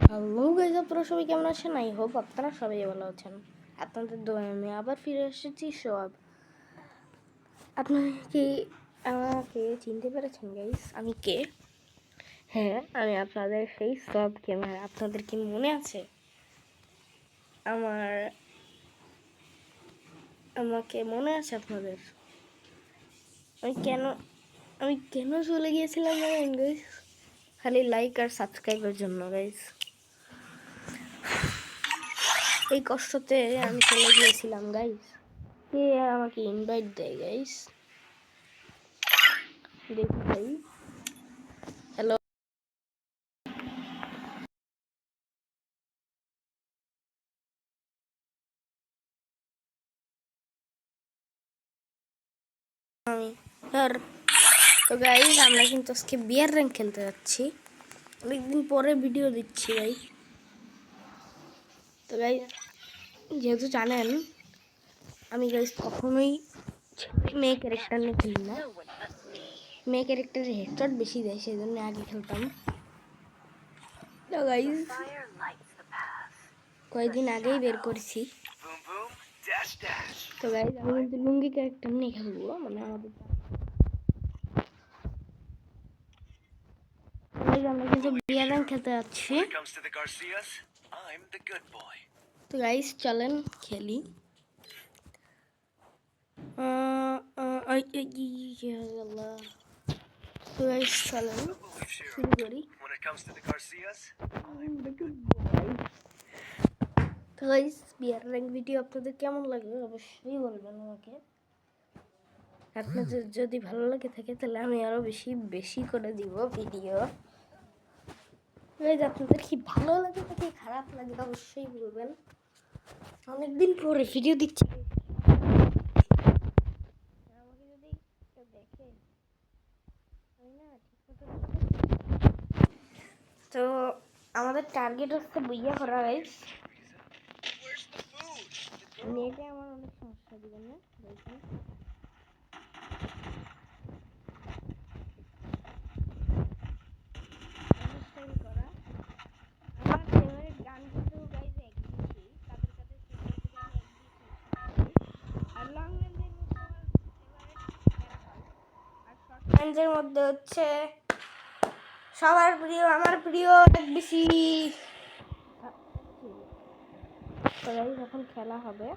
Hello guys, আপনারা সবাই কেমন আছেন? আই হোপ আপনারা সবাই ভালো আছেন। আপনাদের দোয়ায় আমি আবার ফিরে এসেছি। সব আপনারা কি আমাকে চিনতে পেরেছেন গাইস? আমি কে? হ্যাঁ, আমি আপনাদের সেই সব ক্যামেরা। আপনাদের কি মনে আছে আমার আমাকে মনে আছে আপনাদের? আমি কেন আমি কেন চলে গিয়েছিলাম জানেন গাইস? খালি লাইক আর সাবস্ক্রাইবের জন্য গাইস। এই কষ্টতে আমি চলে গিয়েছিলাম গাইস। কে আমাকে ইনভাইট দেয় গাইস? দেখি ভাই। হ্যালো, আমি আর তো গাইস আমরা কিন্তু আজকে বিয়ার র্যাঙ্ক খেলতে যাচ্ছি। অনেকদিন পরে ভিডিও দিচ্ছি ভাই। তো গাইস যেহেতু জানেন আমি গাইস কখনোই মেয়ে ক্যারেক্টার নিয়ে খেলি না। মেয়ে ক্যারেক্টারের হেডশট বেশি দেয়, সেই জন্য আগে খেলতাম। তো গাইস কয়েকদিন আগেই বের করছি। তো গাইস আমি কিন্তু লুঙ্গি ক্যারেক্টার নিয়ে খেলবো, মানে আমাদের আমরা কিন্তু বিয়ার র্যাঙ্ক খেলতে যাচ্ছি। তো গাইস চলেন খেলি। তো গাইস চলেন শুরু করি। তো গাইস বিয়ার র্যাঙ্ক ভিডিও আপনাদের কেমন লাগে অবশ্যই বলবেন আমাকে। আপনাদের যদি ভালো লাগে থাকে তাহলে আমি আরো বেশি বেশি করে দিব ভিডিও। গাইস আপনাদের কি ভালো লাগে নাকি খারাপ লাগে অবশ্যই বলবেন। অনেকদিন পরে ভিডিও দিচ্ছি, আমাকে যদি কেউ দেখে তাই না ঠিক মতো। তো আমাদের টার্গেট হচ্ছে বইয়া করা গাইস। নেটে আমার অনেক সমস্যা দিবেন না দেখুন। করা আমার ফেভারিট গান কিন্তু গাইস একদিয়েছি, তাদের কাছে ফেভারিট গান একদিয়েছি আর লং রেঞ্জের মধ্যে আমার ফেভারিট প্যারাফল আর শর্ট রেঞ্জের মধ্যে হচ্ছে সবার প্রিয় আমার প্রিয় বেশি। তো গাইস এখন খেলা হবে,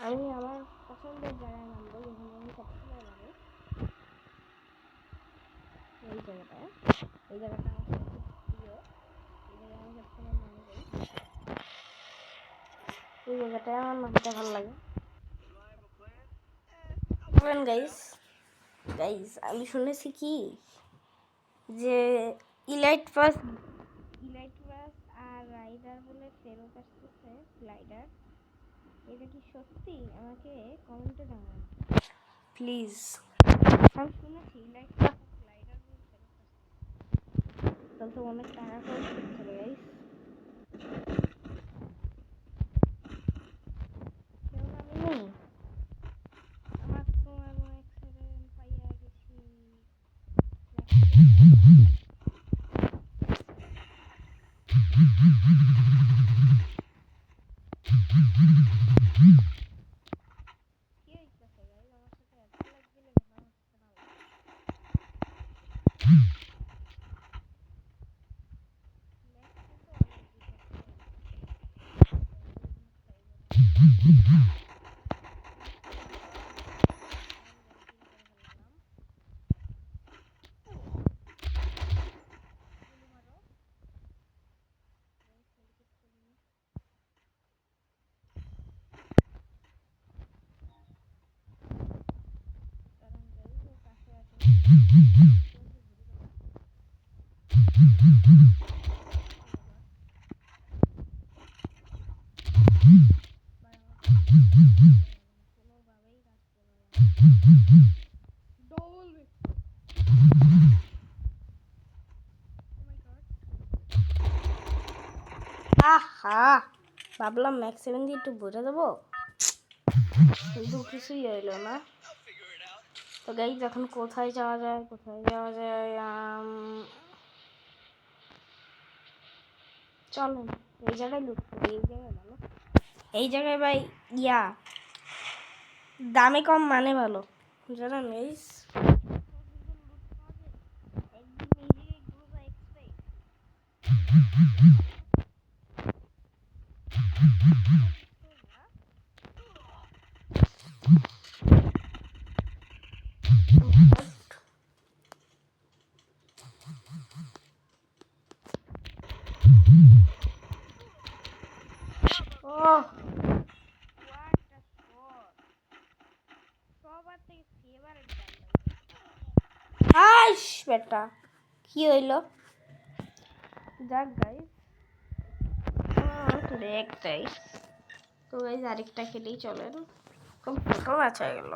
আমি আমার পছন্দের জায়গায় নামবো যেখানে আমি সবসময় নামি। এই জায়গাটায়, এই জায়গাটা আমার খুব প্রিয়, এই জায়গায় আমি সবসময় নামি যাই। এই জায়গাটায় আমার নামতে ভালো লাগে। গাইস গাইস আমি শুনেছি কি যে ইলাইট পাস আর রাইডার বলে ফেরত আসতেছে গ্লাইডার। এটা কি সত্যি? আমাকে কমেন্টে জানান প্লিজ। আমি শুনেছি ইলাইট পাস গ্লাইডার বলে ফেরত আসতেছে, তাহলে তো অনেক টাকা খরচ করতে হবে গাইস। কেউ নামেনি, আমার তো এমন অ্যাক্সিডেন্ট পাইয়া গেছি। কি হইতেছে গাইস আমার সাথে? এত লাগ দিলে ভালো হচ্ছে না। আহা, ভাবলাম ম্যাক্স 7 দিয়ে একটু বোঝা দেবো, কিন্তু কিছুই এলো না। তো গাইস এখন কোথায় যাওয়া যায়, কোথায় যাওয়া যায়? চলেন এই জায়গায় লুট করি, এই জায়গায় ভালো, এই জায়গায় ভাই ইয়া দামে কম মানে ভালো জানেন guys. Oh, what a shot! সবার থেকে ফেভারিট হাস বেটা কি হইল? যাক গাইস একটাই তো গাইস আরেকটা খেলেই চলেন, খুব ছোট ম্যাচ হয়ে গেল।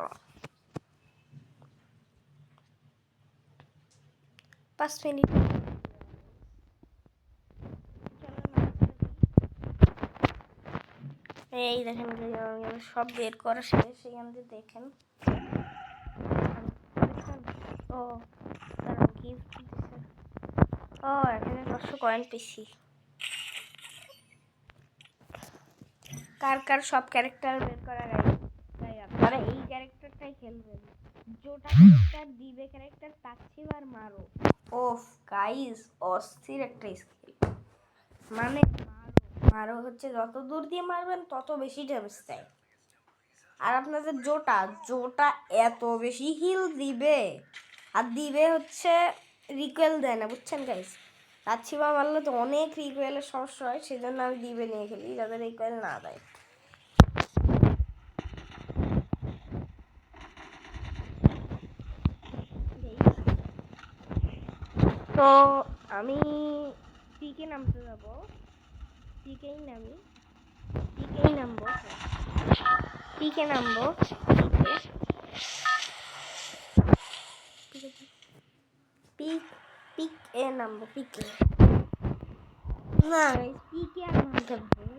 5 মিনিট এই দেখেন সব বের করা শেষ, এখান থেকে দেখেন। ও গিফট দিছে, ও এখানে 500 কয়েন পেয়েছি। কার কার সব ক্যারেক্টার বের করা তাই আপনারা এই ক্যারেক্টারটাই খেলবেন, যেটা ক্যারেক্টার দিবে ক্যারেক্টার তাচ্ছিব আর মারো। ওফ গাইস অস্থির একটা স্কিল, মানে মারো হচ্ছে যত দূর দিয়ে মারবেন তত বেশি ড্যামেজ দেয়। আর আপনাদের জোটা এত বেশি হিল দিবে, আর দিবে হচ্ছে রিকোয়েল দেয় না, বুঝছেন গাইস। তাচ্ছিবা মারলে তো অনেক রিকোয়েলের সমস্যা হয়, সেই জন্য আমি দিবে নিয়ে খেলি যাতে রিকোয়েল না দেয়। তো আমি পিকে নামতে যাবো, পিকেই নামবো, পিকে নামবো, পিক এ নামবো, পিকে না পিকে আর নামতে ভালো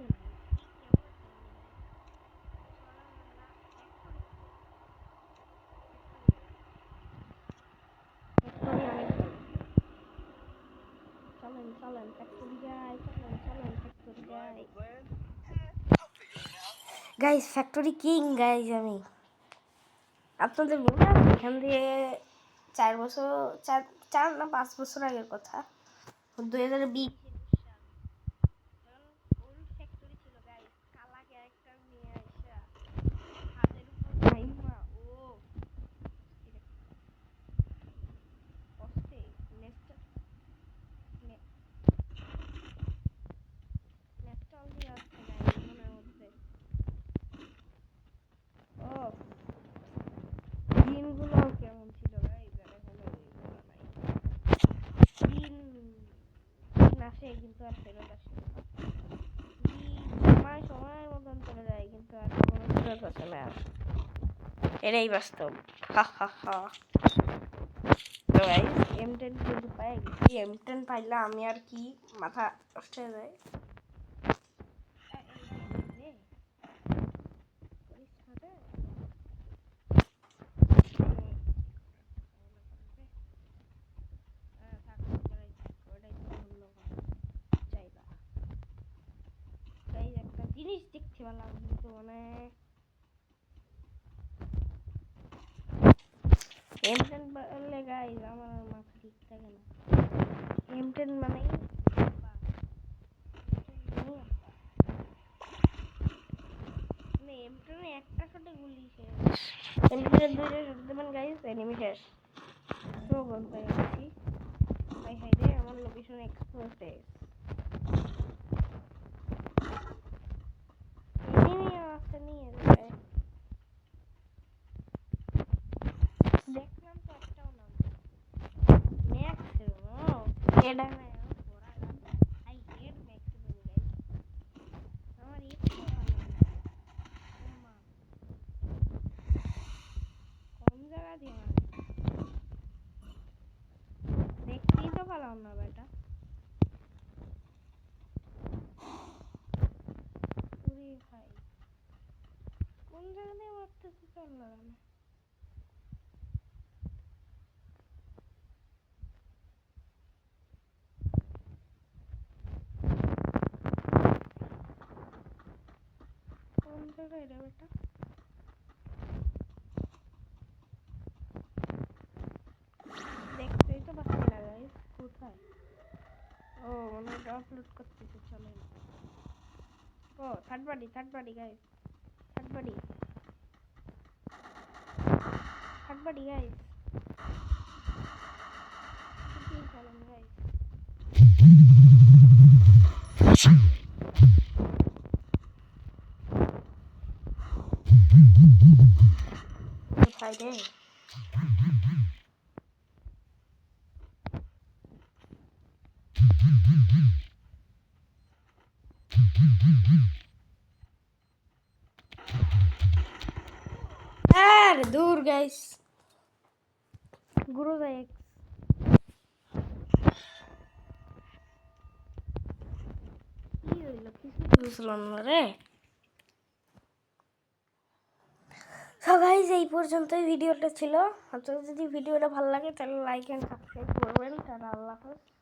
চলেন ফ্যাক্টরি যাই, চলেন ফ্যাক্টরি যাই গাইস, ফ্যাক্টরি কিং গাইস। আমি আপনাদের মনে আছে এখান দিয়ে 4 না 5 বছর আগের কথা, 2020 দিনগুলো কেমন ছিল গাইস, আর এখন দিন আসে কিন্তু আর ফেরত আসে না, সময়ের মতন চলে যায় কিন্তু আর কোনো ফেরত আসে না, এটাই বাস্তব। হা হা হা। তো গাইস M10 কিন্তু পাই গেছি, M10 পাইলে আমি আর কি মাথা নষ্ট হয়ে যায়। জিনিস দেখতে পেলাম কিন্তু মানে M10 বললে গাইস আমার মাথা ঠিক থাকে না। M10 মানে M10 একটা শটে গুলি শেষ, M10 এর 2টা শট দেবেন গাইস এনিমি শেষ। স্লো গন পেয়ে গেছি, হাই হাই রে আমার লোকেশন এক্সপোজ হয়ে গেছে। এনিমি আছে নিয়ে যায়, দেখলাম তো একটাও নাম ম্যাক্সিমাম এটা না পড়া আই হেট ম্যাক্সিমাম গাইস, আমার একটু ভালো লাগে না, কম জায়গা দিয়ে মানে দেখতেই তো ভালো না বেটা, পুরি ভাই কোন জায়গা দিয়ে মারতেছে চল লাগা না। রে বেটা? দেখতেই তো পাচ্ছি না গাইস, কোথায়? ও মনে হয় আপলোড করতেছে, চলেন। ও third party guys, third party guys, চলেন গাইস। কোথায় রে? আরে দূর গাইস, গুরু যায় কি হইলো, কিছুই বুঝলাম না রে। সো গাইস এই পর্যন্তই ভিডিওটা ছিল। আপনাদের যদি ভিডিওটা ভালো লাগে তাহলে লাইক এন্ড সাবস্ক্রাইব করবেন। তাহলে আল্লাহ হাফেজ।